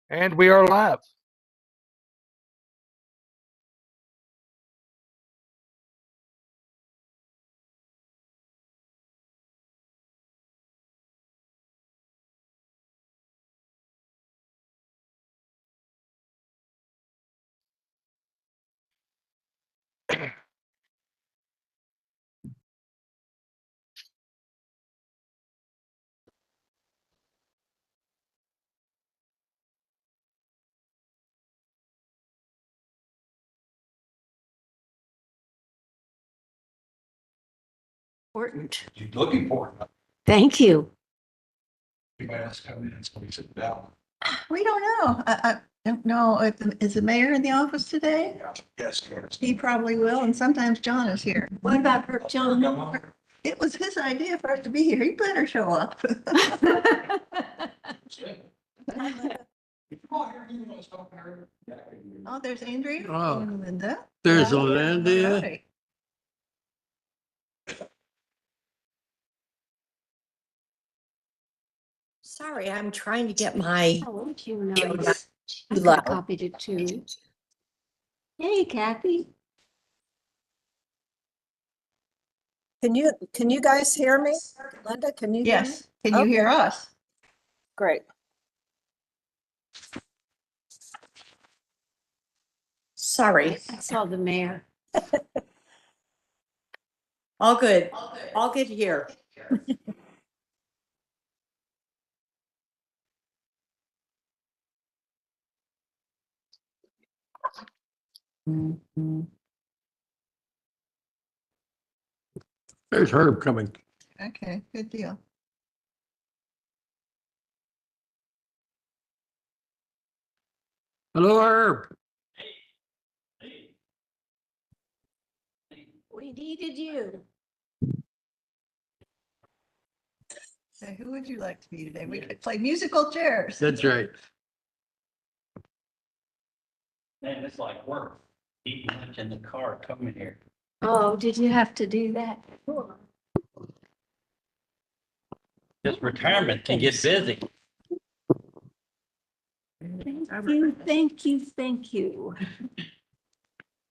And we are live. Important. You're looking for it. Thank you. You might ask how many, so we sit down. We don't know. I don't know. Is the mayor in the office today? Yes. He probably will, and sometimes John is here. What about her, John? It was his idea for us to be here. He better show up. Oh, there's Andrea Oh. and Linda. There's Yeah. Olandia. Right. Sorry, I'm trying to get my. Oh, you know, I Love. copied it too. Hey, Kathy. Can you guys hear me? Linda, can you hear me? Yes. Can you hear us? Great. Sorry, I saw the mayor. all good. All good here. There's Herb coming. Okay, good deal. Hello, Herb. We needed you. So who would you like to be today? We could play musical chairs. That's right. Man, it's like work. Eating lunch in the car coming here. Oh, did you have to do that? This retirement can get busy. Thank you, thank you.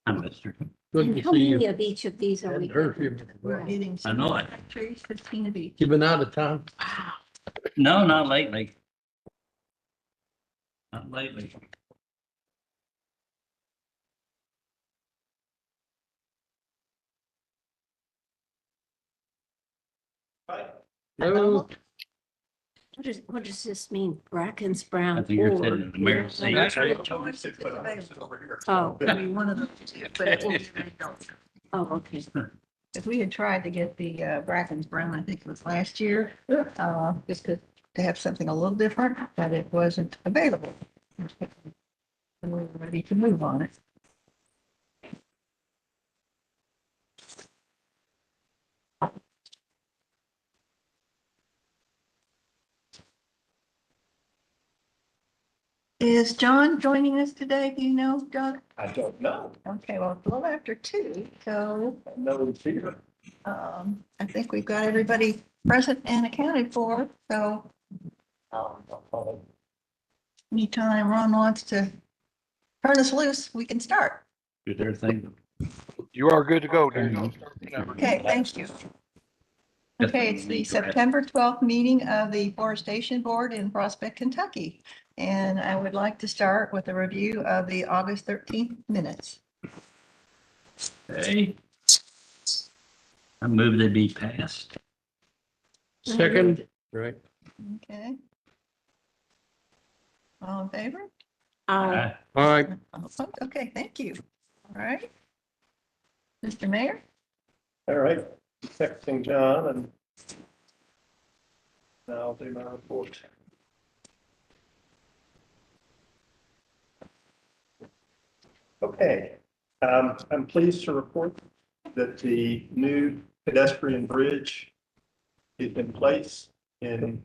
I missed her. Good And to how see many you. of each of these are we? Hadn't heard getting? from you. We're getting I know it. trees, 15 of each. You been out of town? No, not lately. Not lately. No. What does this mean? Bracken's I brown. think you're or- sitting in the mayor's seat. Oh, I mean, one of them, but it will be oh, okay. If we had tried to get the Bracken's Brown, I think it was last year, just to have something a little different, but it wasn't available. And we were ready to move on it. Is John joining us today? Do you know, Doug? I don't know. Okay, well, it's a little after 2, so No, it's here. I think we've got everybody present and accounted for, so anytime Ron wants to turn us loose, we can start. Did everything. You are good to go, Daniel. Okay, thank you. Okay, it's the September 12th meeting of the Forestation Board in Prospect, Kentucky. And I would like to start with a review of the August 13th minutes. Hey. I move they be passed. Second, right. Okay. All in favor? Aye. All right. Okay, thank you. All right. Mr. Mayor? All right, texting John and now I'll do my report. Okay, I'm pleased to report that the new pedestrian bridge is in place in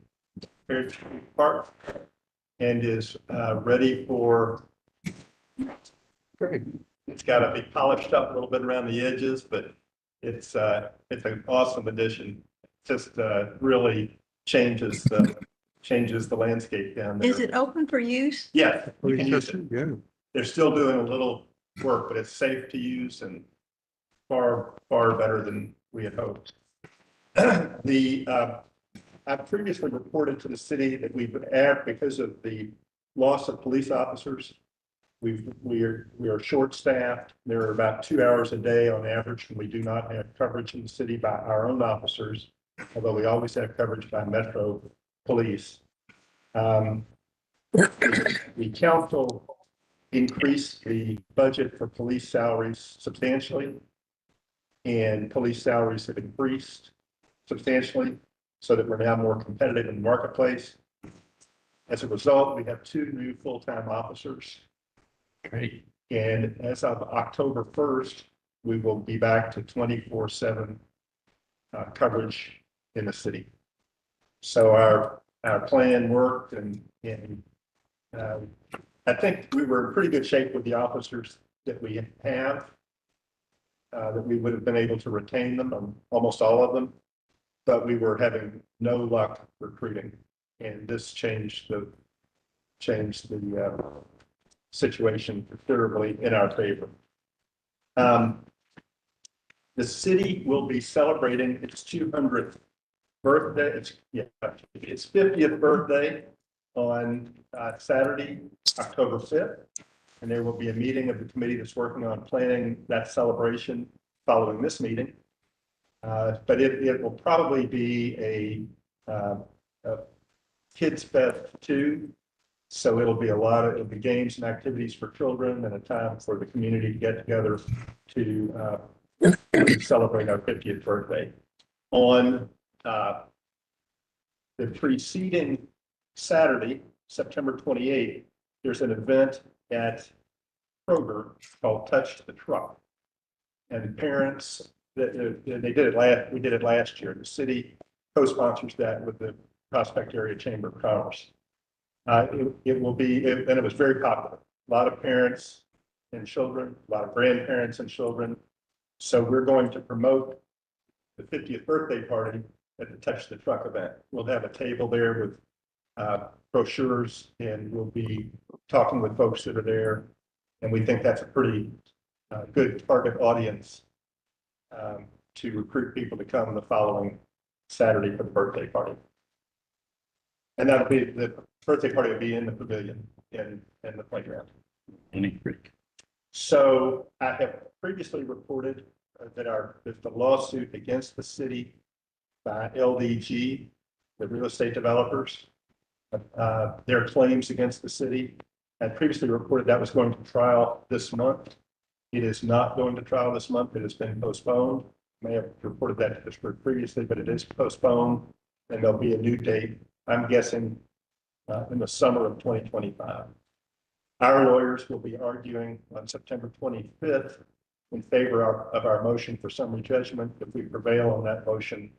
Fair Street Park and is ready for, it's got to be polished up a little bit around the edges, but it's an awesome addition. Just really changes the changes the landscape down there. Is it open for use? Yeah, we can use it. Yeah. They're still doing a little work, but it's safe to use and far, far better than we had hoped. I previously reported to the city that we've had, because of the loss of police officers, we are short-staffed. There are about 2 hours a day on average, and we do not have coverage in the city by our own officers, although we always have coverage by Metro Police. The council increased the budget for police salaries substantially, and police salaries have increased substantially so that we're now more competitive in the marketplace. As a result, we have 2 new full-time officers. Great. And as of October 1st, we will be back to 24/7 coverage in the city. So our plan worked, and I think we were in pretty good shape with the officers that we have, that we would have been able to retain them, almost all of them, but we were having no luck recruiting, and this changed the situation considerably in our favor. The city will be celebrating its 200th birthday. Its 50th birthday on Saturday, October 5th. And there will be a meeting of the committee that's working on planning that celebration following this meeting. But it will probably be a Kids Fest too. So it'll be it'll be games and activities for children, and a time for the community to get together to celebrate our 50th birthday. On the preceding Saturday, September 28th, there's an event at Kroger called Touch the Truck. And parents, we did it last year. The city co-sponsors that with the Prospect Area Chamber of Commerce. It will be, and it was very popular. A lot of parents and children, a lot of grandparents and children. So we're going to promote the 50th birthday party at the Touch the Truck event. We'll have a table there with brochures, and we'll be talking with folks that are there. And we think that's a pretty good target audience to recruit people to come the following Saturday for the birthday party. And that'll be, the birthday party will be in the pavilion in the playground. So I have previously reported that the lawsuit against the city by LDG, the real estate developers, their claims against the city. I previously reported that was going to trial this month. It is not going to trial this month. It has been postponed. I may have reported that to district previously, but it is postponed, and there'll be a new date, I'm guessing, in the summer of 2025. Our lawyers will be arguing on September 25th in favor of our motion for summary judgment. If we prevail on that motion,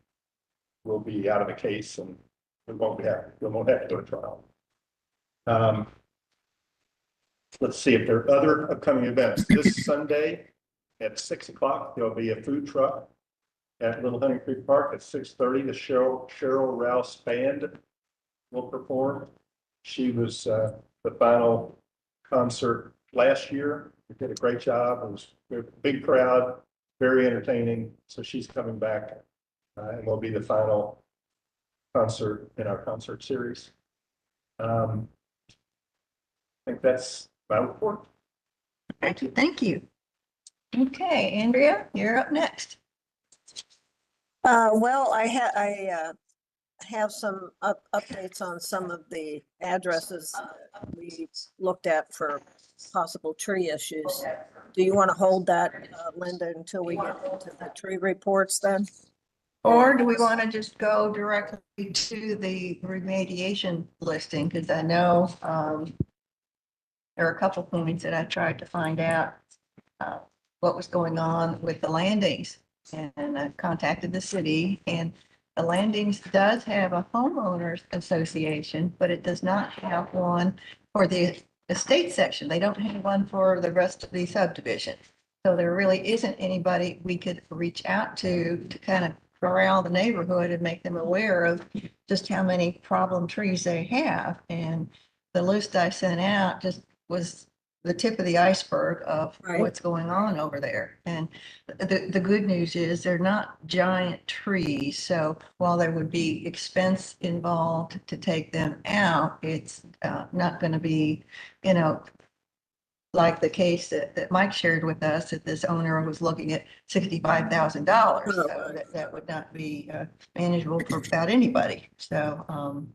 we'll be out of the case, and we won't have to go to trial. Let's see if there are other upcoming events. This Sunday at 6 o'clock, there'll be a food truck at Little Hunting Creek Park at 6:30. The Cheryl Rouse Band will perform. She was the final concert last year. We did a great job. It was a big crowd, very entertaining. So she's coming back and will be the final concert in our concert series. I think that's my report. Thank you. Thank you. Okay, Andrea, you're up next. Well, I have some updates on some of the addresses we looked at for possible tree issues. Do you want to hold that, Linda, until we get into the tree reports then? Or do we want to just go directly to the remediation listing? Because I know there are a couple points that I tried to find out what was going on with the landings. And I contacted the city, and the landings does have a homeowners association, but it does not have one for the estate section. They don't have one for the rest of the subdivision. So there really isn't anybody we could reach out to kind of corral the neighborhood and make them aware of just how many problem trees they have. And the list I sent out just was the tip of the iceberg of Right. what's going on over there. And the good news is they're not giant trees. So while there would be expense involved to take them out, it's not going to be, you know, like the case that Mike shared with us, that this owner was looking at $65,000. Oh, So that would not be manageable for about anybody. So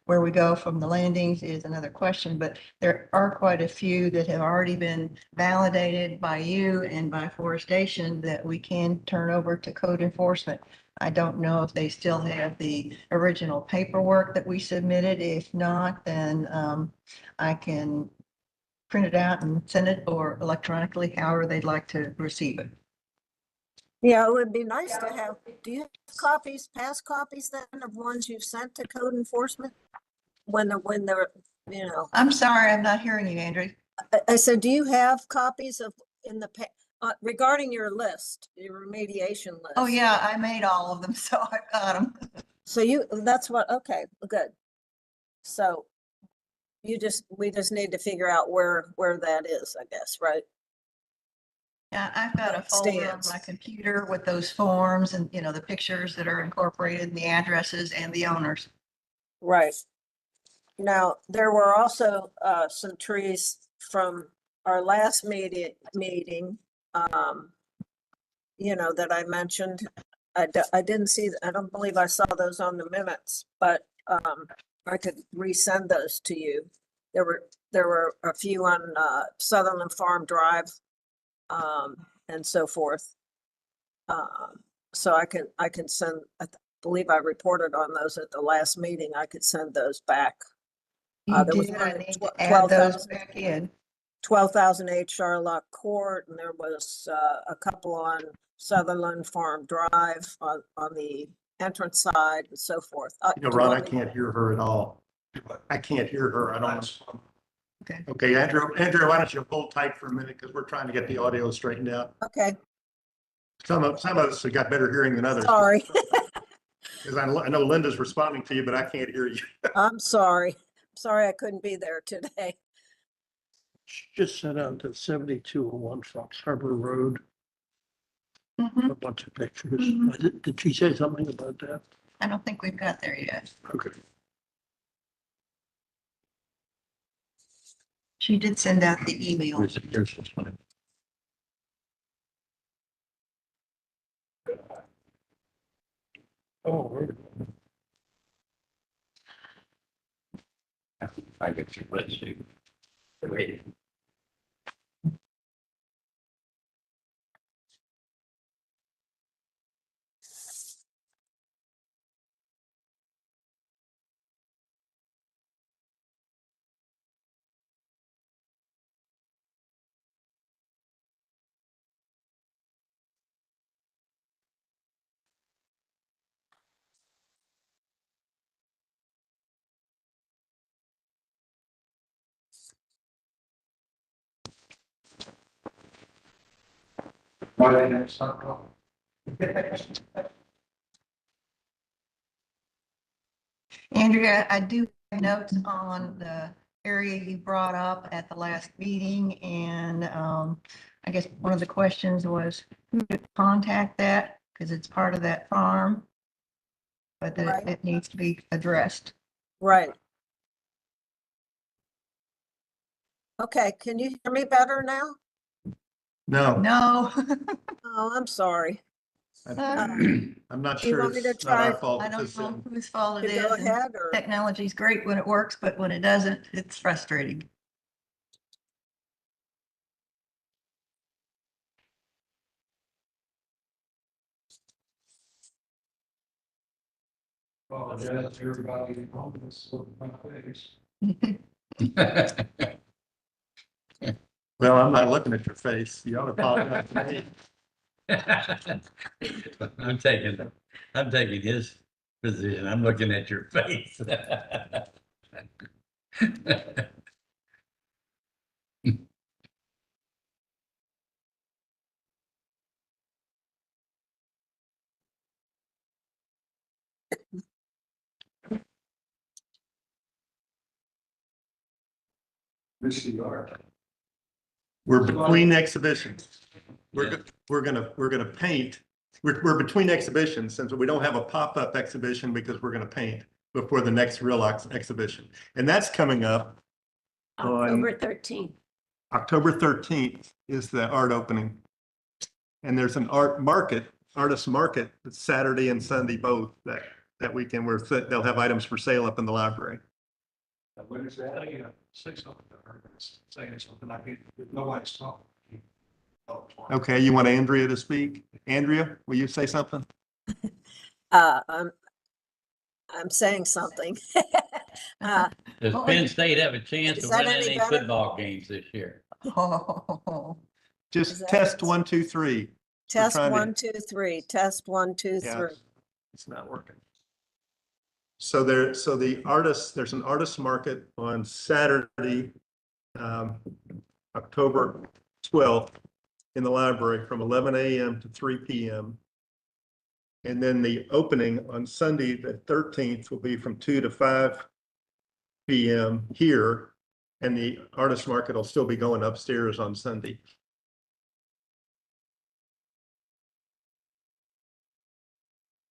where we go from the landings is another question, but there are quite a few that have already been validated by you and by Forestation that we can turn over to code enforcement. I don't know if they still have the original paperwork that we submitted. If not, then I can print it out and send it, or electronically, however they'd like to receive it. Yeah, it would be nice to have, do you have copies, past copies then of ones you've sent to code enforcement? When they're, you know, I'm sorry, I'm not hearing you, Andrew. I said, do you have copies of, in the, regarding your list, your remediation list? Oh, yeah, I made all of them, so I've got them. So you, that's what, okay, good. So we just need to figure out where that is, I guess, right? Yeah, I've got a It folder on stands. my computer with those forms and, you know, the pictures that are incorporated and the addresses and the owners. Right. Now, there were also some trees from our last meeting, you know, that I mentioned. I didn't see, I don't believe I saw those on the minutes, but I could resend those to you. There were a few on Sutherland Farm Drive and so forth. So I can send, believe I reported on those at the last meeting. I could send those back. You There was did, one I at need to add those 12,000 back in. 12,008 Charlotte Court, and there was a couple on Sutherland Farm Drive on the entrance side and so forth. You know, Ron, I can't hear her at all. I can't hear her. I don't know. Okay. Okay, Andrew, why don't you hold tight for a minute because we're trying to get the audio straightened out. Okay, Some of us have got better hearing than others. sorry. Because I know Linda's responding to you, but I can't hear you. I'm sorry. Sorry I couldn't be there today. She just sent out to 7201 Fox Harbor Road, Mhm. a bunch of pictures. Mhm. Did she say something about that? I don't think we've got there yet. Okay. She did send out the email. Here's this one. Oh, wait a minute. I get you, let's see. Wait. Why they never start off? Andrea, I do have notes on the area you brought up at the last meeting, and I guess one of the questions was who to contact that, because it's part of that farm, but that Right. it needs to be addressed. Right. Okay, can you hear me better now? No, No. Oh, I'm sorry. I'm not Do you sure want me to it's not our try- fault. I at don't this know end. whose fault To it go is. and ahead or? Technology's great when it works, but when it doesn't, it's frustrating. Apologize to everybody at home. This is my face. Well, I'm not looking at your face. You ought to apologize to me. I'm taking his position. I'm looking at your face. This is art. We're between exhibitions. We're gonna paint. We're between exhibitions since we don't have a pop-up exhibition because we're gonna paint before the next real exhibition. And that's coming up October 13th. October 13th is the art opening. And there's an artist market, it's Saturday and Sunday both that weekend where they'll have items for sale up in the library. What is that? Say something. Saying something I can't, nobody's talking. Okay, you want Andrea to speak? Andrea, will you say something? I'm saying something. Does Penn State have a chance Is to that win any any better? football games this year? Oh, Is Just that- test 1, 2, 3. Test trying to- 1, 2, 3, test 1, 2, Yeah, 3. it's not working. So there's an artist market on Saturday, October 12th in the library from 11 a.m. to 3 p.m. And then the opening on Sunday, the 13th, will be from 2 to 5 p.m. here. And the artist market will still be going upstairs on Sunday.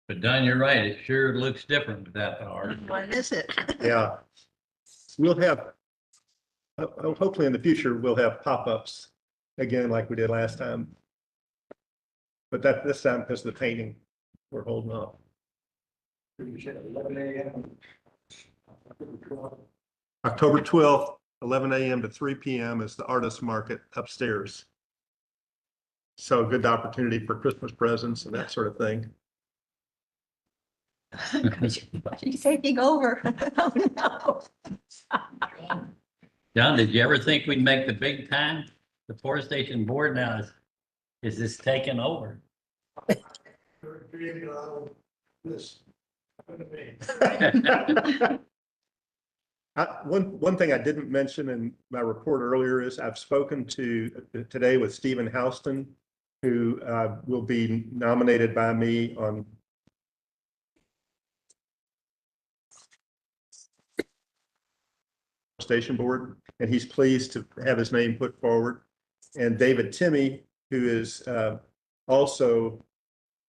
But Don, you're right. It sure looks different without the art. what is it? Yeah. We'll have, hopefully in the future, we'll have pop-ups again like we did last time. But this time, because of the painting, we're holding off. 11 a.m. October 12th, 11 a.m. to 3 p.m. is the artist market upstairs. So a good opportunity for Christmas presents and that sort of thing. She's taking over. Oh, no. John, did you ever think we'd make the big time? The Forestation board now is this taking over? This. One thing I didn't mention in my report earlier is I've spoken today with Stephen Houston, who will be nominated by me on Station Board, and he's pleased to have his name put forward. And David Timmy, who is also,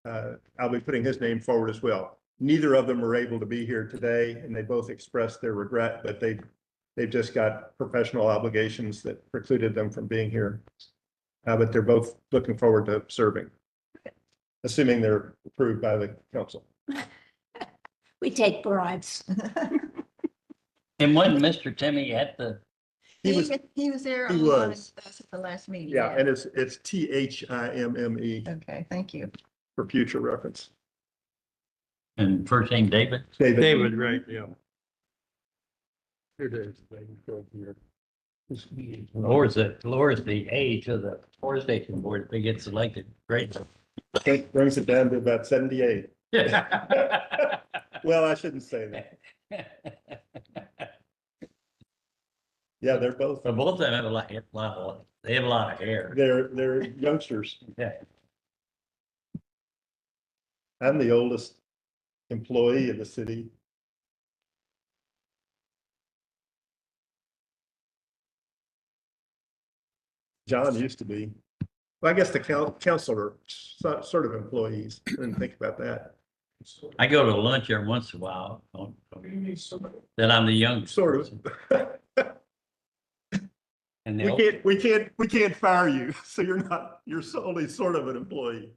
I'll be putting his name forward as well. Neither of them are able to be here today, and they both expressed their regret, but they've just got professional obligations that precluded them from being here. But they're both looking forward to serving, assuming they're approved by the council. We take bribes. And wasn't Mr. Timmy at the, He was, He was there he along was. with us at the last meeting. yeah, and it's THIMME Okay, thank you. for future reference. and first name David? David, right, yeah. Here it is. Here. Lowers the age of the Forestation board if they get selected. Great. Brings it down to about 78. Yeah. Well, I shouldn't say that. Yeah, they're both, But both of them have they have a lot of hair. they're youngsters. Yeah. I'm the oldest employee of the city. John used to be. Well, I guess the councilor, sort of employees. I didn't think about that. I go to lunch every once in a while. Then I'm the youngest. Sort of. person. And We can't fire you. So you're only sort of an employee.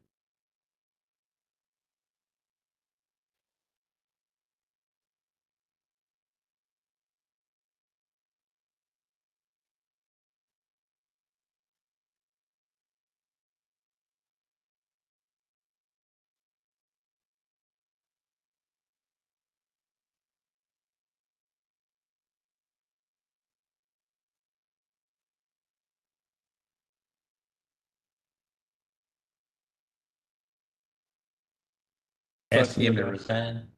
asked him to resign.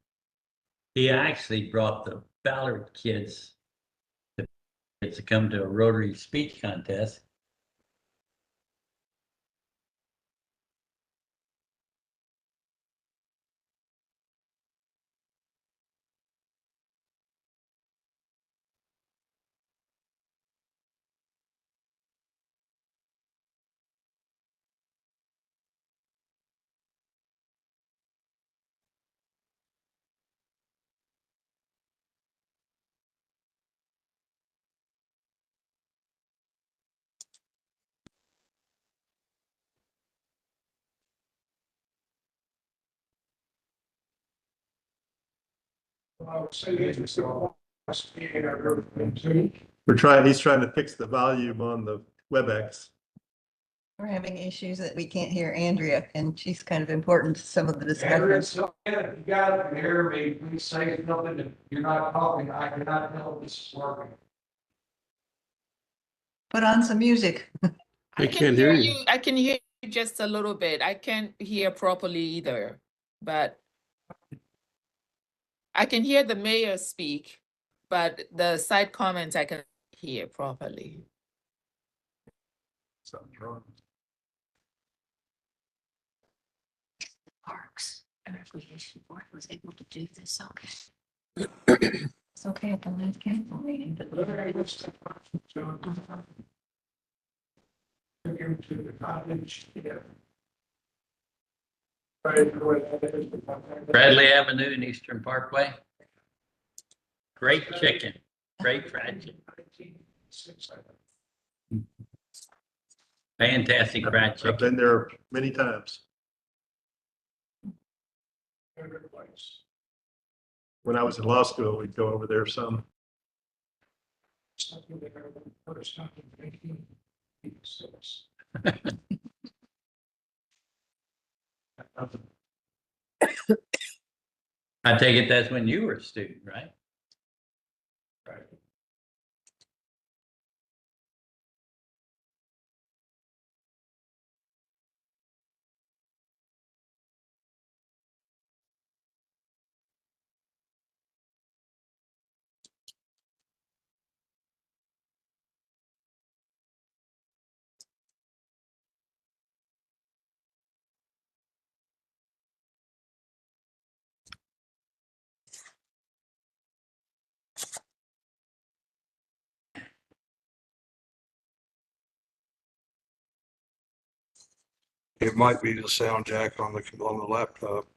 He actually brought the Ballard kids to come to a Rotary speech contest. I would say it's still. Too. He's trying to fix the volume on the WebEx. We're having issues that we can't hear Andrea, and she's kind of important to some of the Andrea, discussions. so, if you guys can hear me, please say something. If you're not talking, I cannot tell if this is working. Put on some music. I can't hear you. I can hear you just a little bit. I can't hear properly either, but I can hear the mayor speak, but the side comments I can hear properly. Something's wrong. Parks and Recreation Board was able to do this, okay. It's okay at the last council meeting. Took him to the cottage. Yeah. Bradley Avenue and Eastern Parkway. Great chicken, great fried chicken, fantastic fried I've chicken. been there many times. When I was in law school, we'd go over there some. I take it that's when you were a student, right? Right. It might be the sound jack on the laptop.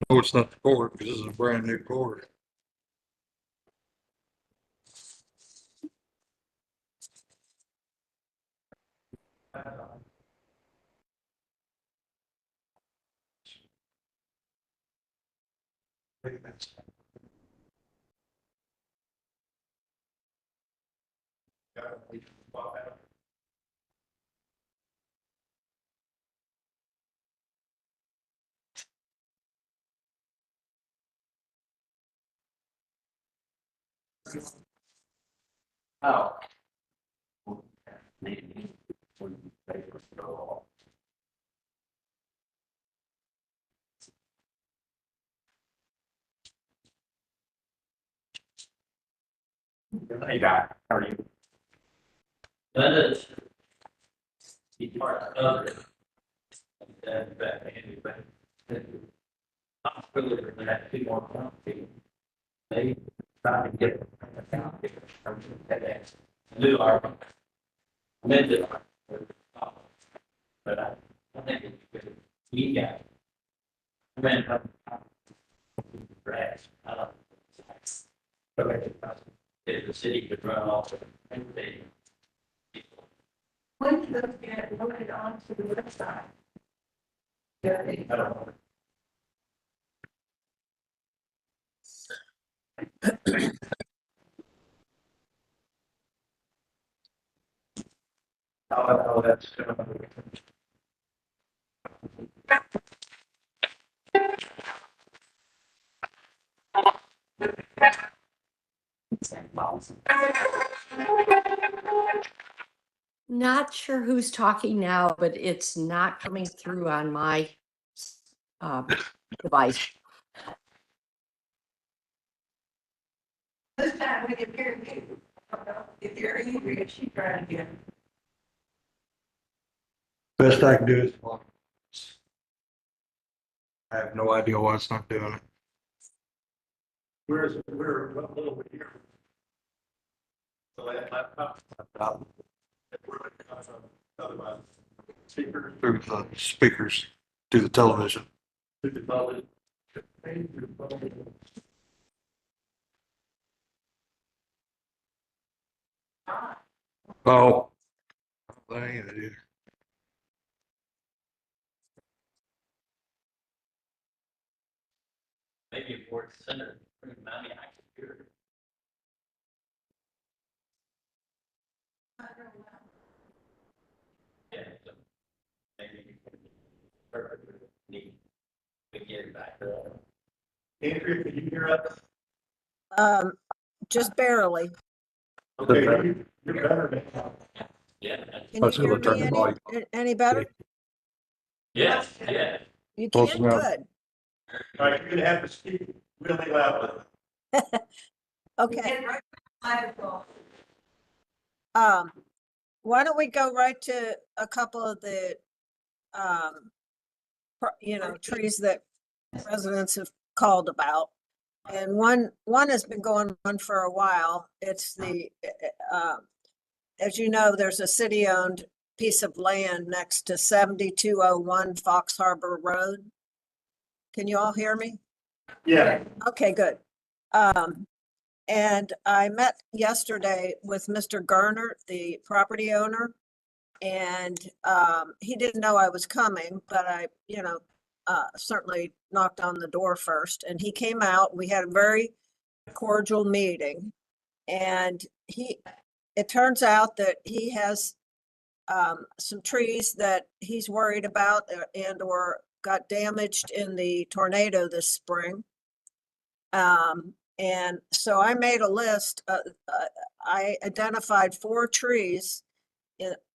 Oh, it's not the cord, because this is a brand new cord. Oh. Hey, Doc, how are you? That is. Be part of it. And that anyway. I'm really going to have two more companies. They try to get. Do our. Mend but I think it's good. We got. I mean, grass. If the city could run off and they. When did those get loaded onto the website? I don't know. Oh, that's. Not sure who's talking now, but it's not coming through on my device. This time we can hear you. If you're angry, she tried again. Best I can do is. I have no idea why it's not doing it. Where's, we're a little bit here. The laptop. Otherwise. Speaker. Through the speakers to the television. To the public. Oh. That ain't it either. Maybe a board center, maybe I could hear it. Yeah, so maybe you can need to get back there. Andrea, can you hear us? Just barely. Okay, you're better now. Yeah. Can you Let's go hear turn me the volume any better? Yes, yeah. You Close can? enough. Good. All right, you're gonna have to speak really loud. Okay. Um, why don't we go right to a couple of the, trees that residents have called about. And one has been going on for a while. It's as you know, there's a city-owned piece of land next to 7201 Fox Harbor Road. Can you all hear me? Yeah. Okay, good. And I met yesterday with Mr. Garner, the property owner. And he didn't know I was coming, but I, certainly knocked on the door first. And he came out. We had a very cordial meeting. And it turns out that he has some trees that he's worried about and or got damaged in the tornado this spring. And so I made a list. I identified 4 trees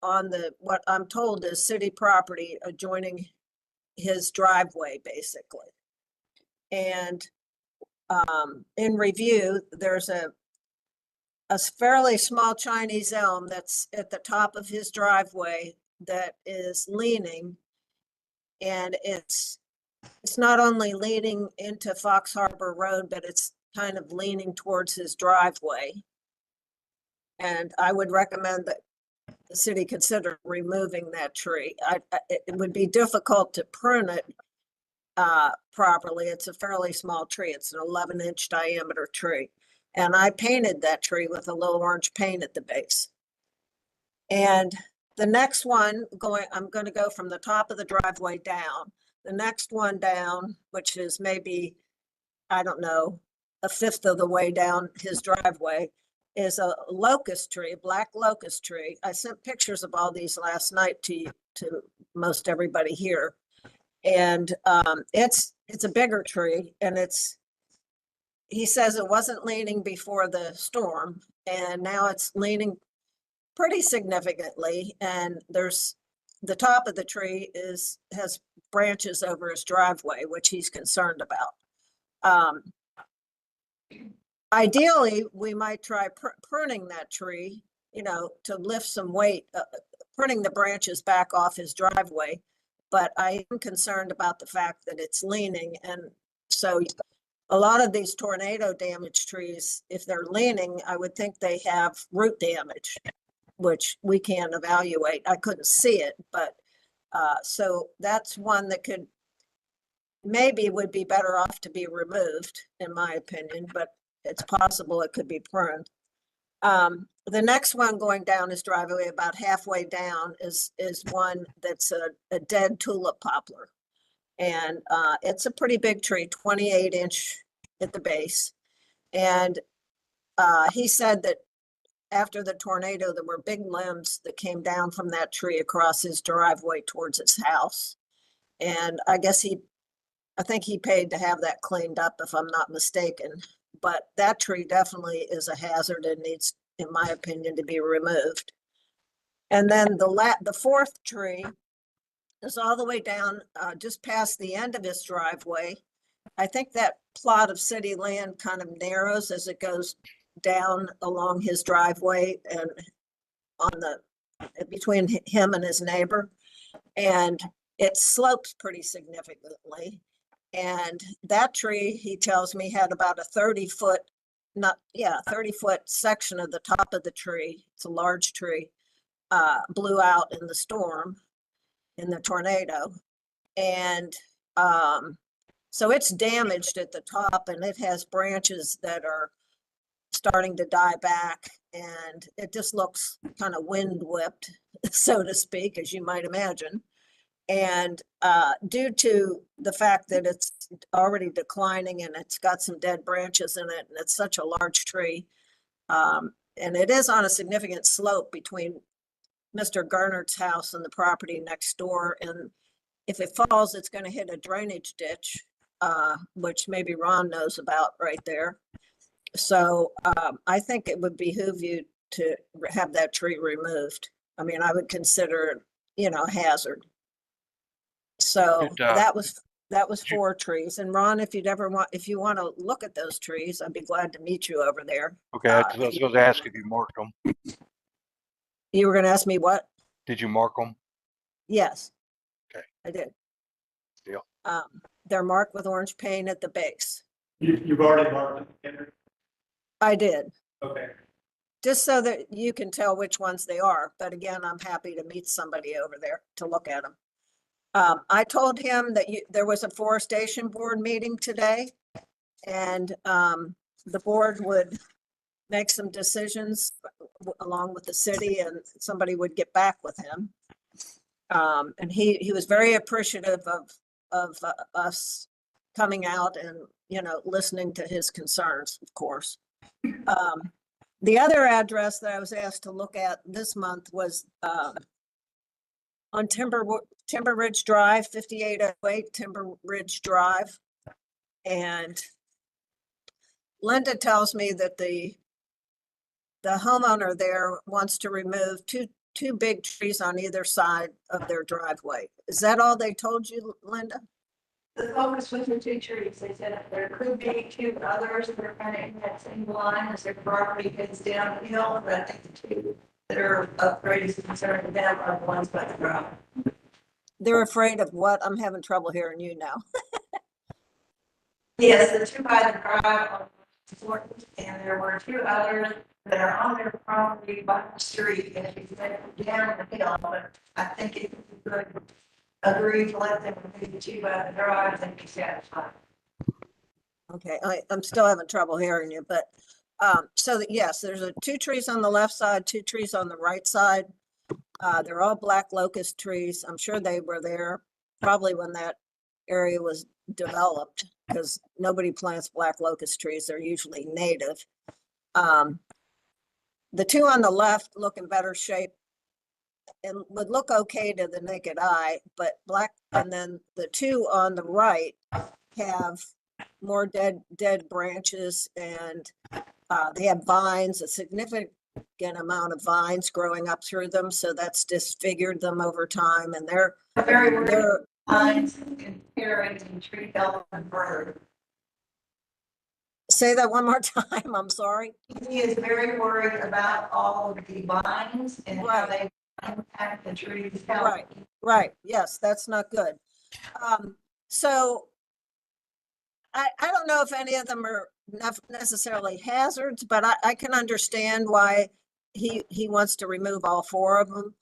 on what I'm told is city property adjoining his driveway, basically. And in review, there's a fairly small Chinese elm that's at the top of his driveway that is leaning, and it's not only leaning into Fox Harbor Road, but it's kind of leaning towards his driveway. And I would recommend that the city consider removing that tree. It would be difficult to prune it properly. It's a fairly small tree. It's an 11-inch diameter tree. And I painted that tree with a little orange paint at the base. And the next one I'm going to go from the top of the driveway down. The next one down, which is maybe, I don't know, a fifth of the way down his driveway, is a locust tree, a black locust tree. I sent pictures of all these last night to most everybody here. And it's a bigger tree, and he says it wasn't leaning before the storm, and now it's leaning pretty significantly. And the top of the tree has branches over his driveway, which he's concerned about. Ideally, we might try pruning that tree, to lift some weight, pruning the branches back off his driveway. But I am concerned about the fact that it's leaning. And so a lot of these tornado damaged trees, if they're leaning, I would think they have root damage, which we can't evaluate. I couldn't see it, but so that's one that maybe would be better off to be removed, in my opinion, but it's possible it could be pruned. The next one going down his driveway, about halfway down, is one that's a dead tulip poplar. And it's a pretty big tree, 28-inch at the base. And he said that after the tornado, there were big limbs that came down from that tree across his driveway towards his house. And I think he paid to have that cleaned up, if I'm not mistaken. But that tree definitely is a hazard and needs, in my opinion, to be removed. And then the 4th tree is all the way down, just past the end of his driveway. I think that plot of city land kind of narrows as it goes down along his driveway and between him and his neighbor. And it slopes pretty significantly. And that tree, he tells me, had about a 30-foot, 30-foot section of the top of the tree. It's a large tree, blew out in the storm, in the tornado. And so it's damaged at the top, and it has branches that are starting to die back. and it just looks kind of wind whipped, so to speak, as you might imagine. And due to the fact that it's already declining and it's got some dead branches in it, and it's such a large tree, and it is on a significant slope between Mr. Garner's house and the property next door. And if it falls, it's going to hit a drainage ditch, which maybe Ron knows about right there. So I think it would behoove you to have that tree removed. I mean, I would consider it, a hazard. So that was 4 trees. And Ron, if you want to look at those trees, I'd be glad to meet you over there. Okay, I was going to ask if you marked them. You were going to ask me what? Did you mark them? Yes. Okay. I did. Deal. They're marked with orange paint at the base. You've already marked them, Henry? I did. Okay. Just so that you can tell which ones they are. But again, I'm happy to meet somebody over there to look at them. I told him that there was a forestation board meeting today, and the board would make some decisions along with the city, and somebody would get back with him. And he was very appreciative of us coming out and, listening to his concerns, of course. The other address that I was asked to look at this month was on Timber Ridge Drive, 5808 Timber Ridge Drive. And Linda tells me that the homeowner there wants to remove two big trees on either side of their driveway. Is that all they told you, Linda? The focus was the 2 trees. They said there could be 2 others that are kind of in that same line as their property heads downhill, but I think the 2 that are of greatest concern to them are the ones by the drive. They're afraid of what? I'm having trouble hearing you now. Yes, the 2 by the drive are, and there were 2 others that are on their property by the street, and if you went down the hill, but I think if you could agree to let them be the 2 by the drive, they'd be satisfied. Okay, I'm still having trouble hearing you, but yes, there's 2 trees on the left side, 2 trees on the right side. They're all black locust trees. I'm sure they were there probably when that area was developed, because nobody plants black locust trees. They're usually native. The 2 on the left look in better shape and would look okay to the naked eye, but and then the 2 on the right have more dead branches, and they have vines, a significant amount of vines growing up through them, so that's disfigured them over time, and they're Vines and parrots and tree health and bird. Say that one more time. I'm sorry. He is very worried about all of the vines and how they impact the trees' health. Right. Yes, that's not good. So I don't know if any of them are necessarily hazards, but I can understand why he wants to remove all 4 of them.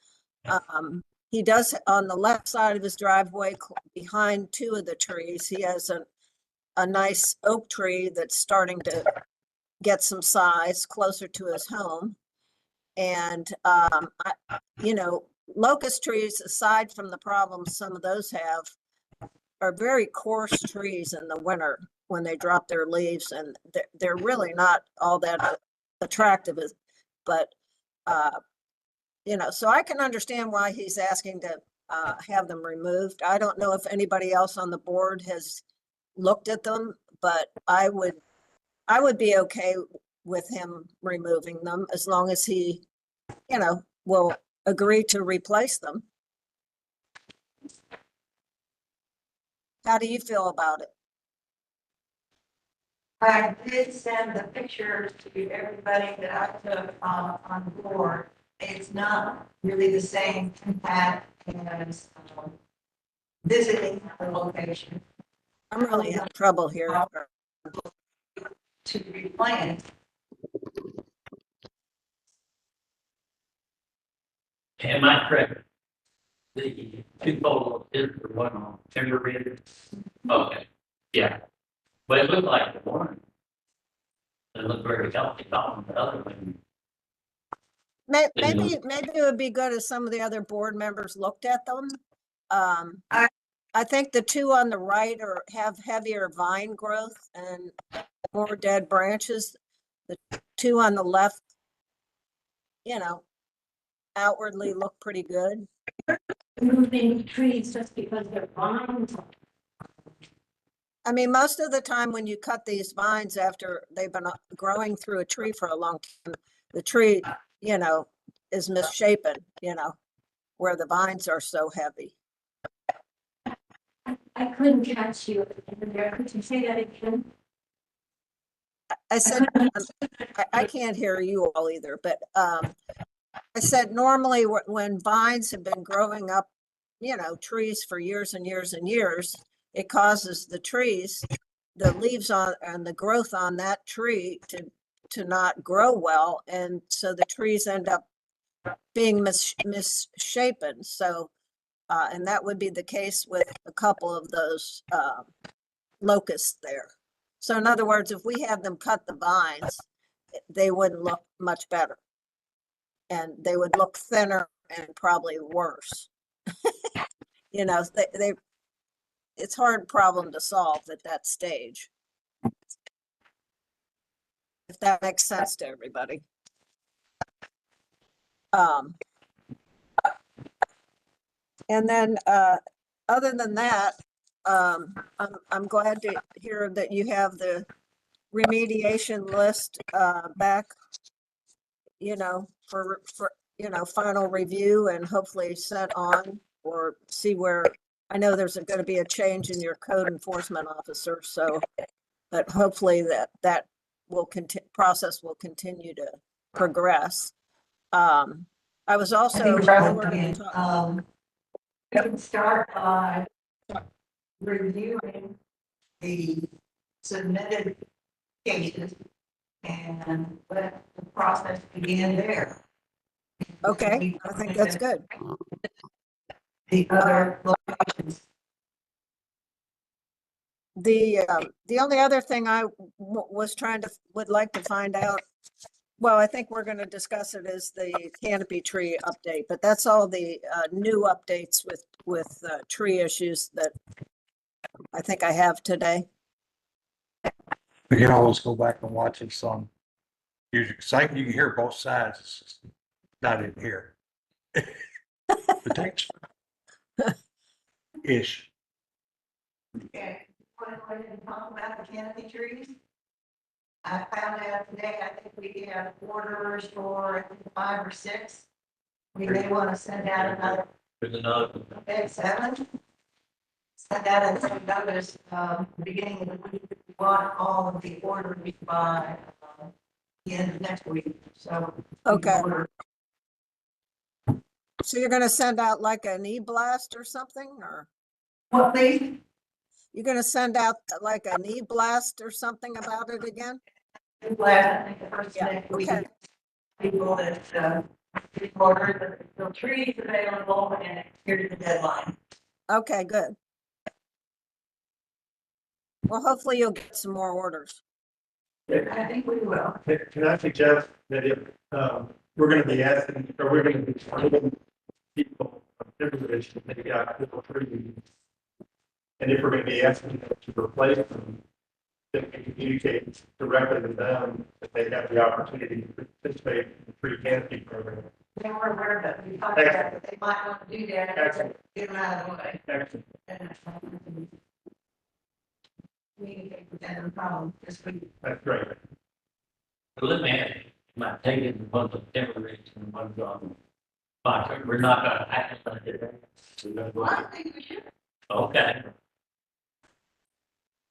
He does, on the left side of his driveway, behind 2 of the trees, he has a nice oak tree that's starting to get some size closer to his home. And, locust trees, aside from the problems some of those have, are very coarse trees in the winter when they drop their leaves, and they're really not all that attractive. But, so I can understand why he's asking to have them removed. I don't know if anybody else on the board has looked at them, but I would be okay with him removing them as long as he, will agree to replace them. How do you feel about it? I did send the pictures to everybody that I took on board. It's not really the same impact as visiting the location. I'm really having trouble here. To replant. Am I correct? The 2 photos is the one on Timber Ridge? Okay, yeah. But it looked like the one. It looked very healthy, on the other one. Maybe it would be good if some of the other board members looked at them. I think the two on the right have heavier vine growth and more dead branches. The two on the left, outwardly look pretty good. Moving trees just because they're vines. I mean, most of the time when you cut these vines after they've been growing through a tree for a long time, the tree, is misshapen, where the vines are so heavy. I couldn't catch you in there. Could you say that again? I said, I can't hear you all either, but I said normally when vines have been growing up, trees for years and years and years, it causes the trees, the leaves on and the growth on that tree to not grow well. And so the trees end up being misshapen. So, and that would be the case with a couple of those locusts there. So in other words, if we have them cut the vines, they wouldn't look much better. And they would look thinner and probably worse. It's a hard problem to solve at that stage. If that makes sense to everybody. And then other than that, I'm glad to hear that you have the remediation list back, for final review and hopefully set on or see where. I know there's going to be a change in your code enforcement officer, so but hopefully that will process will continue to progress. I was also We can start by reviewing the submitted cases and let the process begin there. Okay, I think that's good. The other locations. The only other thing I would like to find out, well, I think we're going to discuss it as the canopy tree update, but that's all the new updates with tree issues that I think I have today. You can always go back and watch it some. You can hear both sides. It's just not in here. But thanks. Ish. Okay, want to go ahead and talk about the canopy trees? I found out today, I think we have orders for I think 5 or 6. We may want to send out another. There's another. Okay, 7. Send out another notice, beginning of the week. We want all of the orders by the end of next week. So. Okay. So you're going to send out like an e-blast or something, or? What, please? You're going to send out like an e-blast or something about it again? I think the first Yeah, next week. okay. People that ordered the trees available and here's the deadline. Okay, good. Well, hopefully you'll get some more orders. I think we will. Can I suggest that if we're going to be asking, or we're going to be telling people information, maybe October 3, and if we're going to be asking them to replace them, then we communicate directly with them that they have the opportunity to participate in the free canopy program. They were aware of it. We talked about that they might want to do that. Excellent. Get them out of the way. Excellent. And communicate with them problem this week. That's great. Well, let me ask you, might take it in one of the temporary and one gone. But we're not gonna act like it. We're gonna go. I think we should Okay.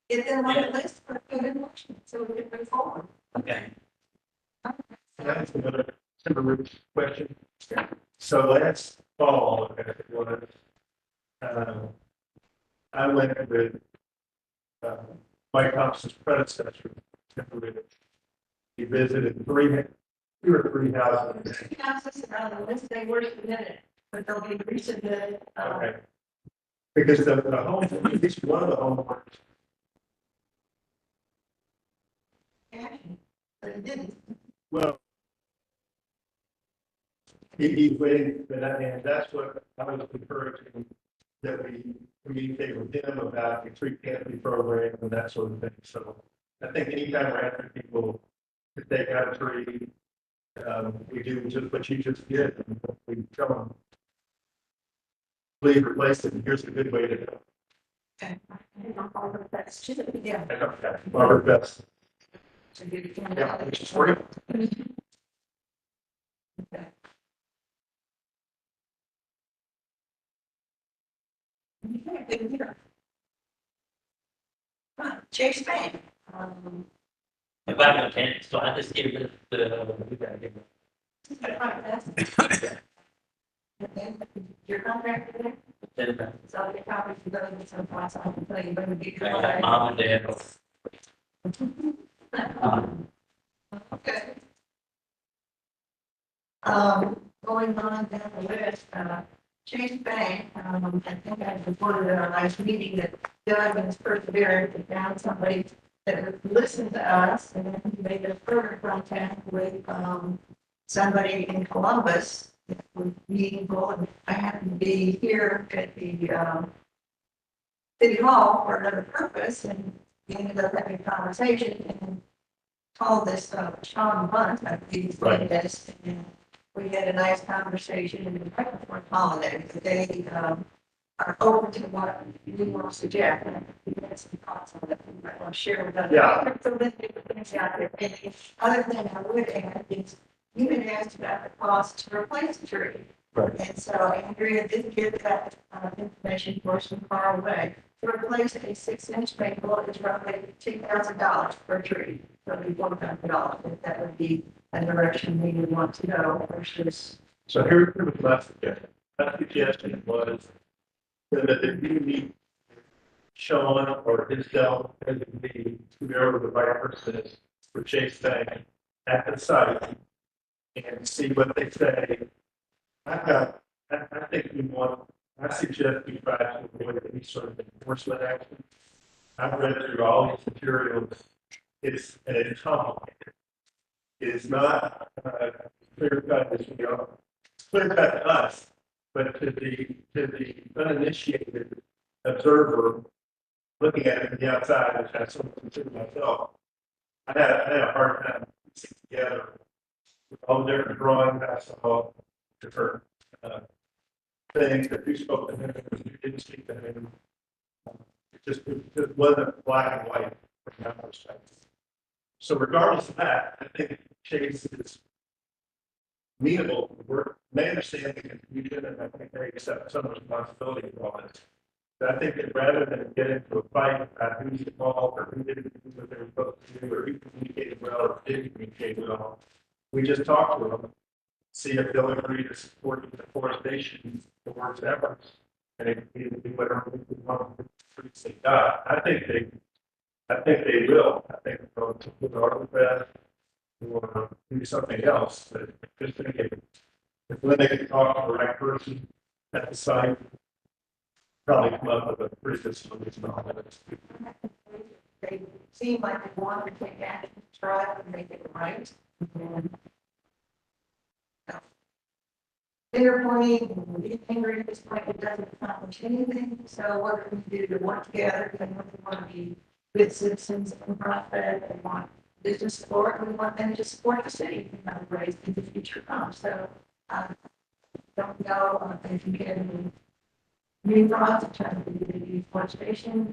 get them on the list for good emotion so we can move forward. Okay. Can I ask another timber roots question? So last fall, it was, I went with Mike Thompson's predecessor, timber roots. He visited 2 or 3 houses. Houses are on the list, they were submitted, but they'll be resubmitted. Okay. Because the home, at least one of the homeowners, But it didn't. well, he's waiting, and that's what I was encouraging, that we communicate with him about the tree canopy program and that sort of thing. So I think anytime we're asking people to take out a tree, we do just what you just did. And we tell them, please replace it. Here's a good way to do it. Yeah. Okay, Robert Best. Yeah, which is for you. Chase Bank. If I have a chance, so I just give it the. Your contract today? Then So I'll get copies of those at some point, so I can tell you when we get. I got mom and dad. Okay. Going on down the list, Chase Bank, I think I reported at our last meeting that Doug and his perseverance had found somebody that would listen to us, and then he made a further contact with, somebody in Columbus that was meaningful, and I happened to be here at the, City Hall for another purpose, and we ended up having a conversation, and called this, Sean Bunt, I believe, Right. this, and we had a nice conversation, and right before holiday, they, are open to what you want to suggest, and we had some thoughts on that, we might want to share with us. Yeah. So let's get the things out there, and the other thing I would add is, you had asked about the cost to replace the tree. Right. And so Andrea did give that, information for us from far away. To replace a 6-inch maple is roughly $2,000 per tree, so it'd be $1,000, if that would be a direction we would want to go versus. So here was my suggestion. My suggestion was that if you meet Sean or himself, as it be, whoever the right person is for Chase Bank at the site and see what they say. I think we want, I suggest we try to avoid any sort of enforcement action. I've read through all these materials. It's complicated. It's not clear cut as we are. It's clear cut to us, but to the uninitiated observer looking at it from the outside, which I sort of consider myself, I had a hard time piecing together with all the different drawings I saw, different things that you spoke to him, you didn't speak to him. It just wasn't black and white from that perspective. So regardless of that, I think Chase is amenable to work. They understand the confusion, and I think they accept some responsibility for all this. But I think that rather than get into a fight about who's involved or who didn't do what they were supposed to do, or who communicated well or didn't communicate well, we just talk to them, see if they'll agree to support the forestation towards efforts, and it can do whatever we want to say. I think they will. I think they'll put our best or do something else. But just thinking, if when they can talk to the right person at the site, probably come up with a pretty good solution on it. They seem like they want to take action, try to make it right. And they're pointing, angry at this point, it doesn't accomplish anything. So what can we do to work together? And we want to be good citizens of Prospect. They want business support, and we want them to support the city in other ways in the future comes. So don't know if you can new thoughts in terms of the forestation,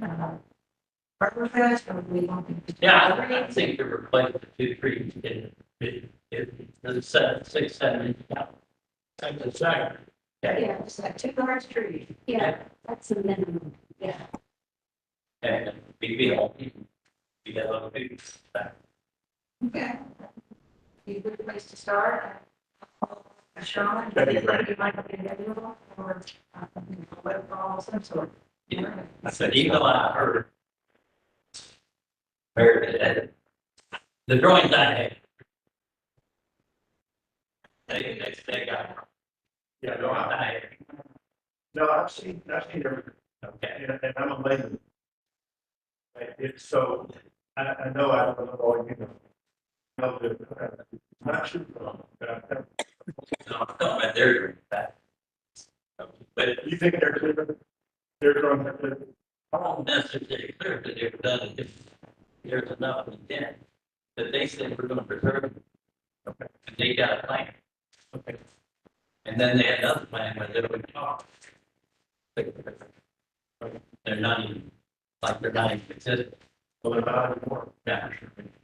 Harbor Fest, or we want them to. Yeah, I think to replace the 2 trees, it's 6, 7 inch down. That's a second. Yeah, it's like 2 large trees. Yeah, that's the minimum. Yeah. And be all, be a little bit back. Okay. Be a good place to start. Sean, That'd be great. you might be available or web call of some sort. Yeah, I said, even though I heard where the drawings I had, they got. Yeah, no, I've seen everything. Okay. And I'm a layman. It's so, I know I don't know all you know. I'm not sure, but I have No, but they're that. But You think they're clear? They're going to. I don't necessarily clear that they've done it, if there's enough intent, that they say we're gonna preserve it. Okay. And they got a plan. Okay. And then they had another plan where they would talk. They're not even, like, they're not even consistent. Well, they're not anymore. Yeah.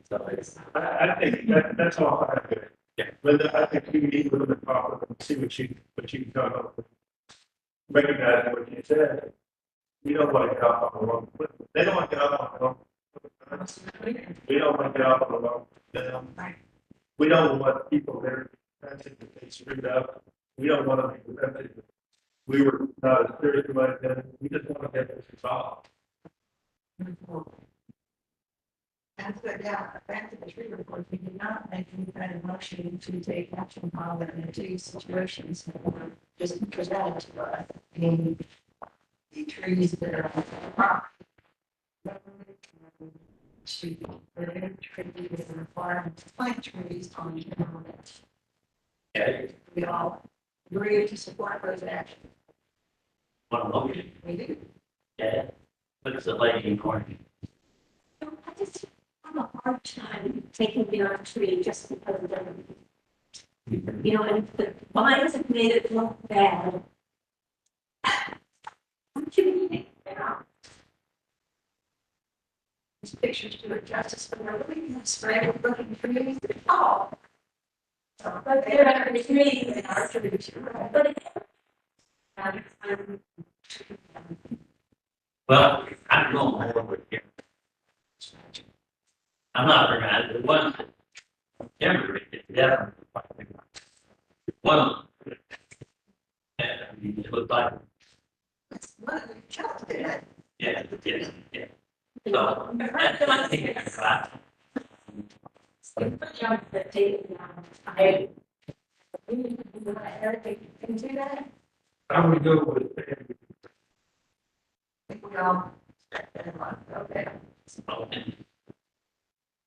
So it's, I think that's all I have. Yeah. Linda, I think you need a little bit of and see what you can come up with. Recognize what you said. We don't want to get off on the wrong foot. They don't want to get off on the wrong foot. We don't want to get off on the wrong foot. We don't want people there that they screwed up. We don't want to be prevented. We were not as serious about it. We just want to get this resolved. That's what, yeah, back to the tree report, we did not make any kind of motion to take action on it in two situations that were just presented to us. In the trees that are on the property. Street, the tree is a requirement to plant trees on the road. yeah, We all agree to support those actions. one motion, We do. yeah, but it's a lady in orange. I just have a hard time taking down a tree just because of them. You know, and the vines have made it look bad. What can you make now? These pictures do it justice, but we're looking at spray looking for trees that fall. But there are the trees in our tradition, but it. Well, I'm going more with you. I'm not forgetting the one that Denver did, yeah. One. And I mean, it looked like, That's one of the jobs they had. yeah, it did, yeah. So, that's one thing I got. I. Can do that. How we go with I think we all. Okay. Okay.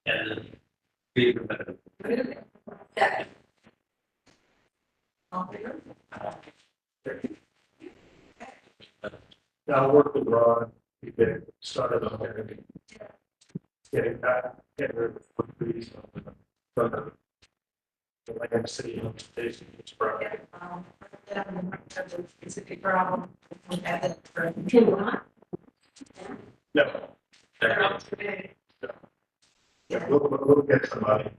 And then, be better. Yeah. All in favor? I'll work with Ron, we get started on everything. Getting back, getting rid of the trees on the front of the land city on station, it's probably. That's a specific problem. We have it for. Yeah. Yeah, we'll get somebody.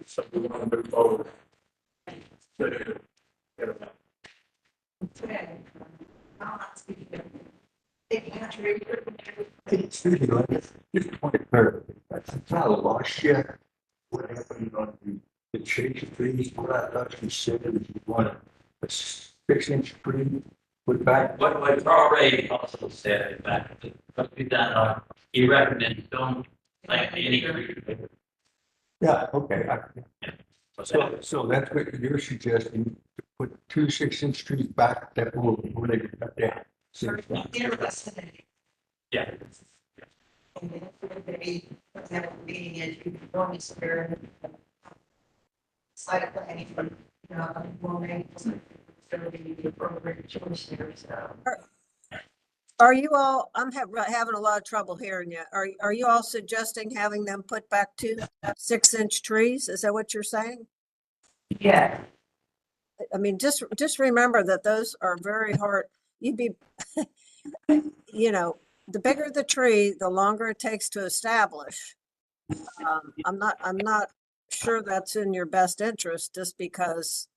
So we want to move forward. Get them out. Okay. I'm not speaking of. Taking a tree. Excuse me, just a point of clarity. That's not a loss yet. What happened on the change of trees, what I thought you said is you want a 6-inch tree put back. What already also said, that what we done, he recommends don't plant any tree. Yeah, okay. So that's what you're suggesting, to put 2 6-inch trees back that will really cut down. Yeah. And then they, that meeting is you can go in spirit. Site planning from, will make. The appropriate choice here, so. Are you all, having a lot of trouble hearing you. Are you all suggesting having them put back 2 6-inch trees? Is that what you're saying? Yeah. I mean, just remember that those are very hard. You'd be, the bigger the tree, the longer it takes to establish. I'm not sure that's in your best interest, just because,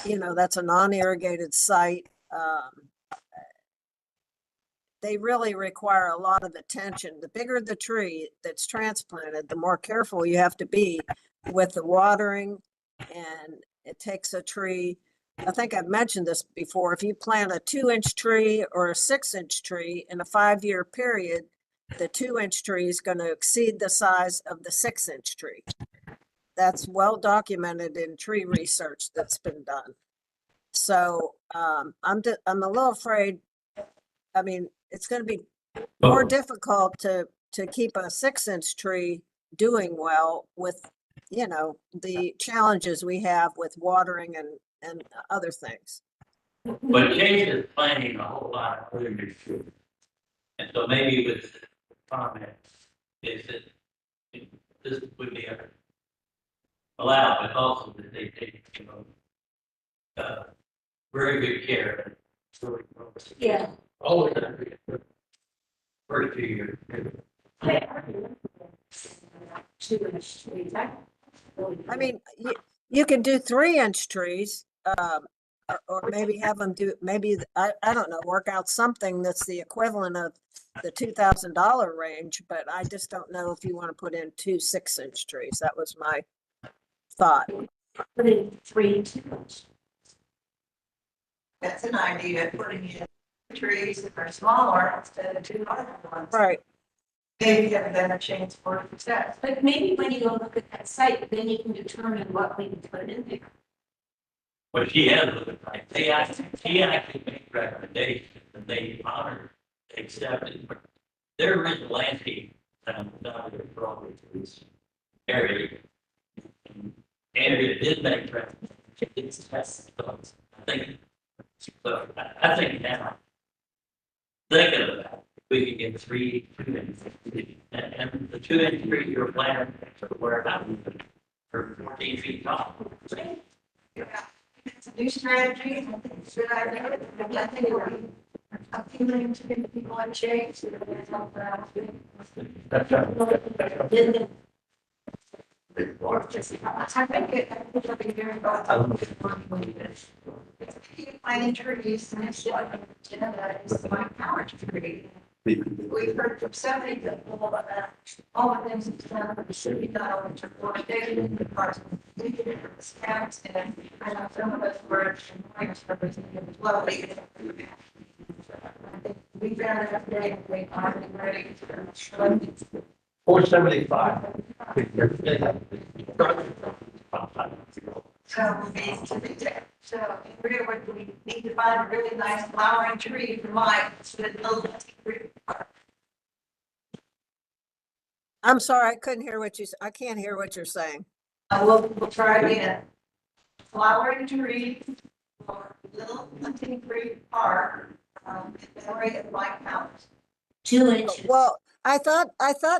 that's a non-irrigated site. They really require a lot of attention. The bigger the tree that's transplanted, the more careful you have to be with the watering. And it takes a tree, I think I've mentioned this before, if you plant a 2-inch tree or a 6-inch tree in a 5-year period, the 2-inch tree is going to exceed the size of the 6-inch tree. That's well documented in tree research that's been done. So I'm a little afraid. I mean, it's going to be more difficult to keep a 6-inch tree doing well with you know, the challenges we have with watering and other things. But Chase is planning a whole lot of other issues. And so maybe with the comment is that this would be allowed, but also that they take, you know, very good care. Yeah. Always. First 2 years. I mean, you can do 3-inch trees, or maybe have them do, maybe, I don't know, work out something that's the equivalent of the $2,000 range, but I just don't know if you want to put in 2 6-inch trees. That was my thought. Put in 3 too much. That's an idea, putting in trees that are smaller instead of 2 larger ones. Right. Maybe have a better chance for success. But maybe when you go look at that site, then you can determine what we can put in there. What she has with it, like, she actually made recommendations and they honored, accepted. Their original landscape, down the property to this area. And it did make recommendations, I think, so I think now, thinking of that, we could get 3 2-inch, and the 2-inch tree you're planting to where about for 14 feet tall. Yeah. It's a new strategy. I think it's a good idea. I think it will be appealing to the people in Chase. That's right. I think it'll be very helpful. Planting trees, and it's like, you know, that is my power tree. We've heard from so many people about that. All the things that's done for the city, not only to forestation, but parts of the scouts, and I know some of us were representing as well. I think we found out today, we are ready to. 475. So really, we need to find a really nice flowering tree for Mike, so that they'll. I'm sorry, I couldn't hear what I can't hear what you're saying. We'll try again. Flowering tree for Little Hunting Creek Park, in memory of Mike House. 2 inches. Well, I thought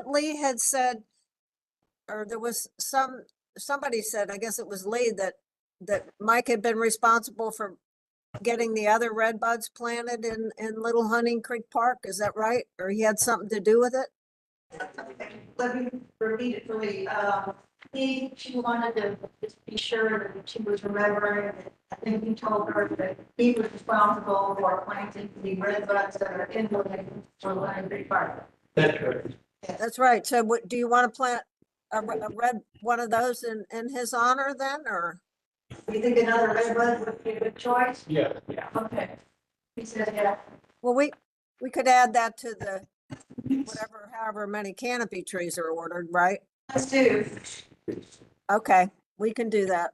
Lee had said, or there was somebody said, I guess it was Lee, that Mike had been responsible for getting the other red buds planted in Little Hunting Creek Park. Is that right? Or he had something to do with it? Let me repeat it for Lee. She wanted to just be sure that she was remembering. I think he told her that he was responsible for planting the red buds that are in the Little Hunting Creek Park. That's right. That's right. So do you want to plant a red one of those in his honor then, or? You think another red bud would be a good choice? Yeah. Okay. He said, yeah. Well, we could add that to the however many canopy trees are ordered, right? Let's do. Okay, we can do that.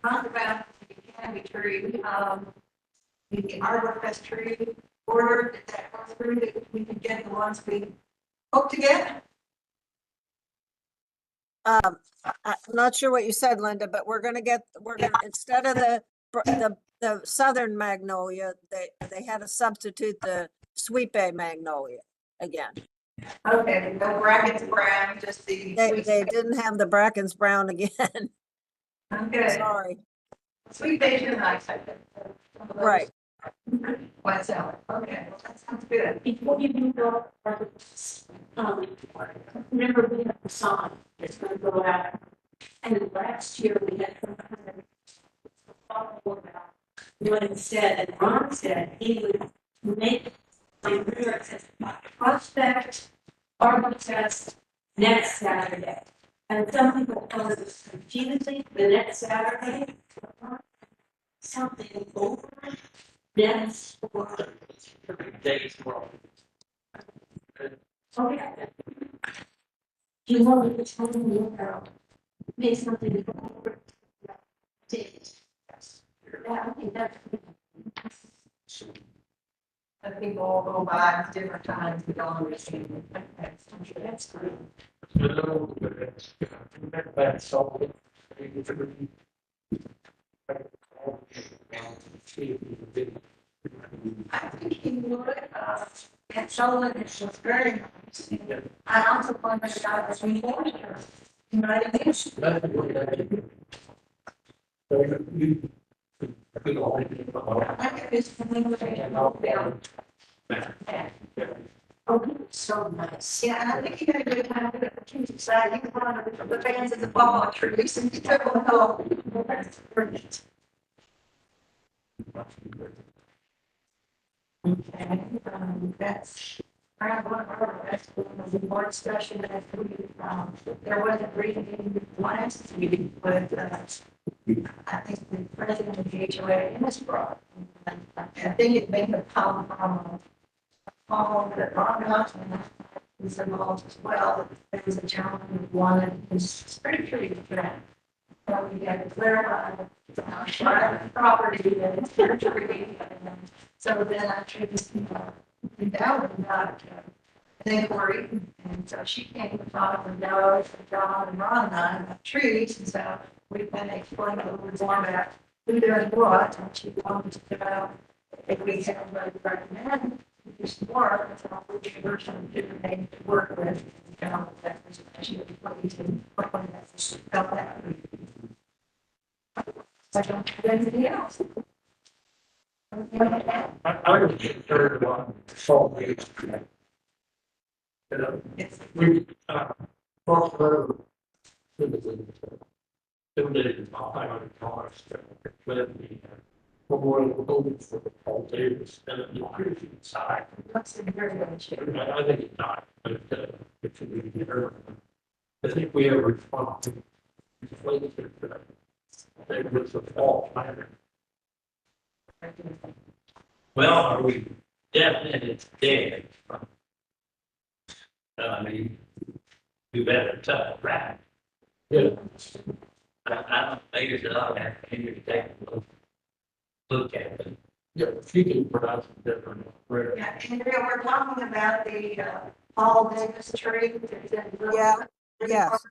Talk about the canopy tree, the arborvitae tree order, did that go through, that we can get the ones we hope to get? I'm not sure what you said, Linda, but we're gonna instead of the southern magnolia, they had to substitute the sweet bay magnolia again. Okay, no brackets brown, just the. They didn't have the Brackens brown again. Okay. Sorry. Sweet bay is nice, I think. Right. What's out? Okay, well, that sounds good. Before you do go, remember we have the song that's going to go out. And last year we had what it said, and Ron said he would make prospect arbor test next Saturday. And some people thought it was confusing, the next Saturday. Something over next or Days world. okay. You want to tell me about make something over. Yeah, I think that's. And people all go by at different times, we don't understand. That's great. That's all. I think he would, and Sullivan is just very nice. I also pointed out as we want here. You know what I mean? I think it's oh, so nice. Yeah, and I think you're gonna do kind of a cute side. You can put on the fans of the ball trees and you took them home. That's brilliant. Okay, that's. I have one other, that's the board session that we, there was a briefing last meeting with, I think the president of the HOA in this brought. I think it may have come from all that Ron Johnson was involved as well. There was a gentleman who wanted his pretty different. So we had to clarify the property and it's tree. So then I chose endowed about inquiry. And so she came to talk with Doug and John and Ron and I about trees. And so we've been explaining a little more about who does what. And she wanted to know if we have a recommend this more, which version do they need to work with, you know, that was actually what we did, what that's felt that. So I don't have anything else. I was concerned about salt waste. You know, we, cross the road. Donated $500 with the memorial building for the Paul Davis and the cruising side. That's in very good shape. I think it's not, but it should be there. I think we have a response to there was a fall fire. Well, are we definite it's dead? I mean, you better tell it right. Yeah. I don't think it's not that, you can take a look at it. Yeah, she can pronounce it different. Yeah, and we're talking about the Paul Davis tree. Yeah, yes.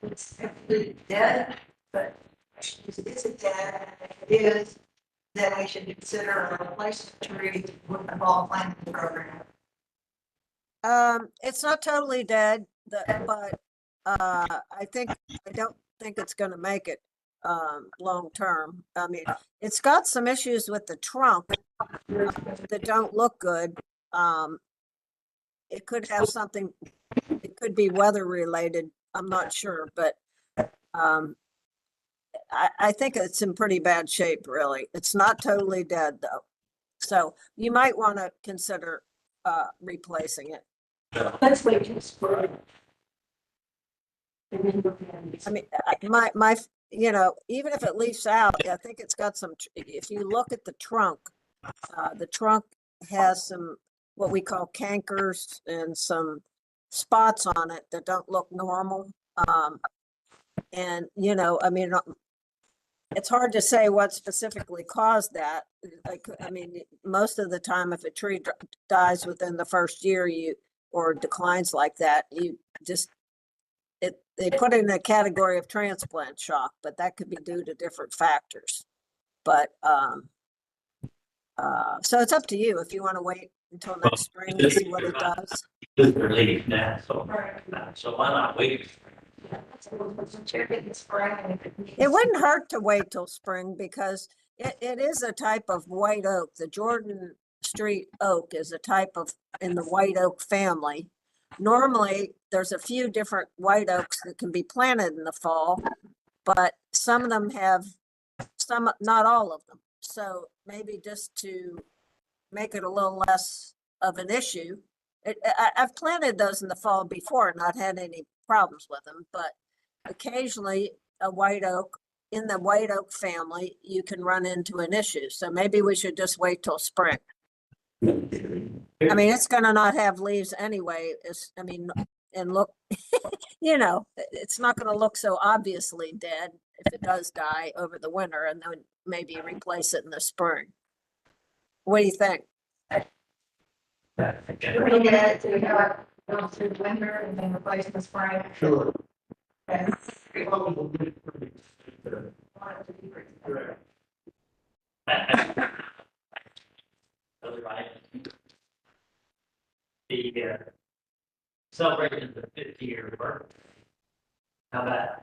It's completely dead, but is it dead? If it is, then we should consider a replacement tree with the fall planting program. It's not totally dead, but I don't think it's gonna make it long term. I mean, it's got some issues with the trunk that don't look good. It could have something, it could be weather related. I'm not sure, but I think it's in pretty bad shape, really. It's not totally dead though. So you might want to consider replacing it. Let's wait till spring. And then look at it. I mean, you know, even if it leaves out, I think it's got some, if you look at the trunk has some, what we call cankers and some spots on it that don't look normal. And, you know, I mean, it's hard to say what specifically caused that. Like, I mean, most of the time, if a tree dies within the first year, or declines like that, you just, they put it in a category of transplant shock, but that could be due to different factors. But, so it's up to you if you want to wait until next spring to see what it does. It's relief now, so why not wait? It wouldn't hurt to wait till spring because it is a type of white oak. The Jordan Street oak is a type of, in the white oak family. Normally, there's a few different white oaks that can be planted in the fall, but some of them have, not all of them. So maybe just to make it a little less of an issue. I've planted those in the fall before and not had any problems with them, but occasionally a white oak, in the white oak family, you can run into an issue. So maybe we should just wait till spring. I mean, it's gonna not have leaves anyway. And look, you know, it's not gonna look so obviously dead if it does die over the winter, and then maybe replace it in the spring. What do you think? Looking at it to have go through the winter and then replace the spring. Sure. And Correct. Otherwise, the celebration of the 50-year birthday. How about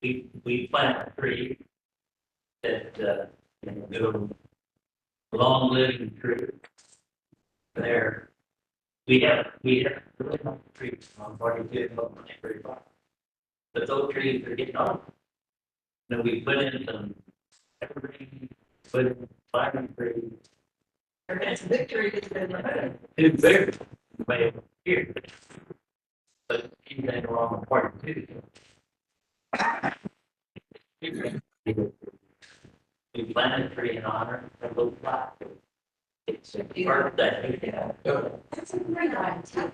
we plant a tree that do long living tree. There, we have trees on 42, but those trees are getting old. Then we put in some evergreen, put in fire trees. it's a victory that's been removed. It's bigger, way over here. But anything wrong with 42. We planted a tree in honor of those black. It's a birthday. Yeah. That's a great idea.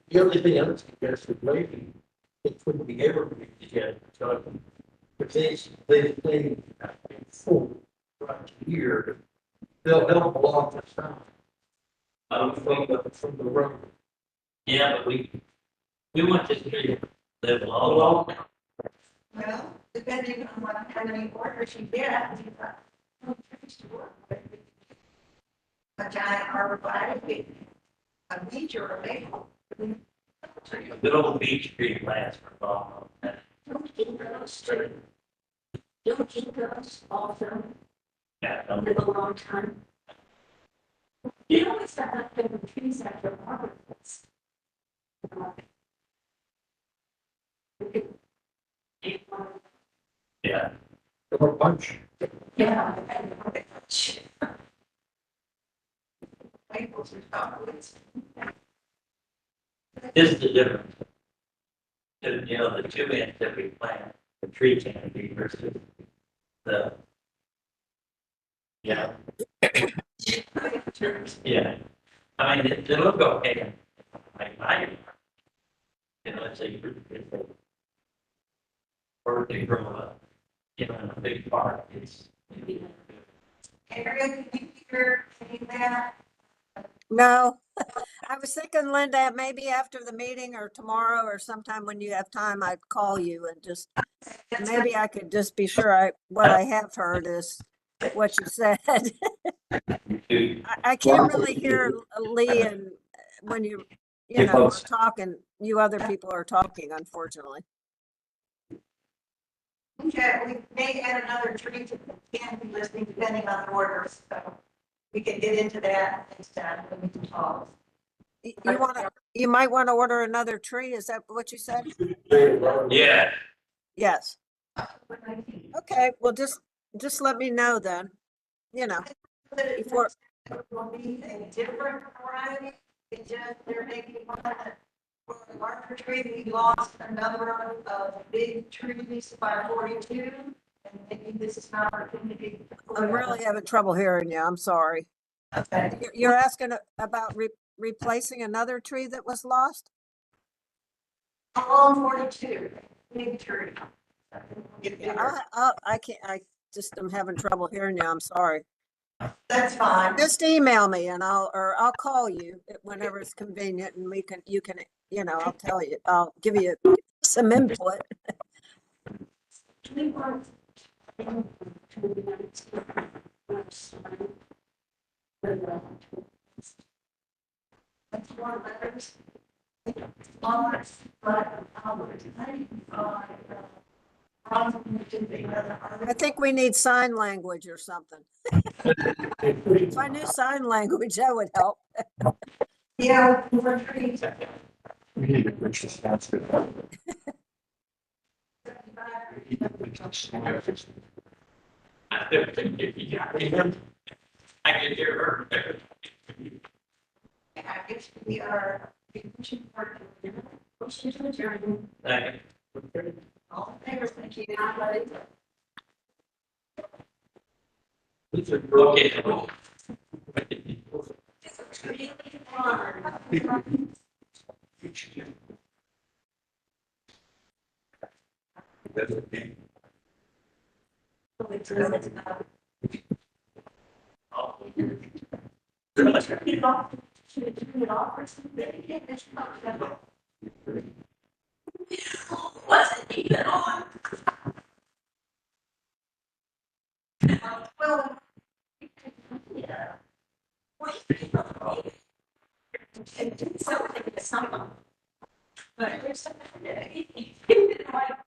The only thing I would suggest is maybe it wouldn't be evergreen yet, so if they full right here, they'll help a lot this time. From the road. Yeah, but we want this tree to live long. Well, depending on what kind of orders you get, you've got no trees to work with. A giant arborvitae, a beech or a maple. A good old beech tree lasts for a long time. Don't keep those true. Don't keep those also Yeah, live a long time. You always have that favorite trees after harvest. yeah. Or a bunch. Yeah. Maples are dogwoods. This is the difference. The 2 inch that we plant, the tree canopy versus the. Yeah. Yeah. I mean, it look okay. Let's say or they grow up, in a big park, it's. Area, can you hear any of that? No, I was thinking, Linda, maybe after the meeting or tomorrow or sometime when you have time, I'd call you and just, maybe I could just be sure what I have heard is what you said. I can't really hear Lee and when are talking, you other people are talking, unfortunately. Okay, we may add another tree to the canopy listing depending on the orders, so we can get into that next time when we can talk. You might want to order another tree. Is that what you said? Yeah. Yes. Okay, well, just let me know then, before. It will be a different variety, it just, there may be one that, for a larger tree, we lost another of big trees by 42, and maybe this is an opportunity. I'm really having trouble hearing you. I'm sorry. Okay. You're asking about replacing another tree that was lost? Along 42, big tree. I can't, I just am having trouble hearing you. I'm sorry. That's fine. Just email me and I'll call you whenever it's convenient and you can, I'll tell you, I'll give you some input. That's one letters. Almost, but I think we need sign language or something. If I knew sign language, that would help. yeah, for trees. We need to reach this answer. I don't think if you got it, I can hear her. I guess we are. Second. All in favor, thank you. Okay. It's really fun. should turn it off or something. Yeah, that's not- Wasn't even on. Well. Yeah. Something to someone. But there's something that like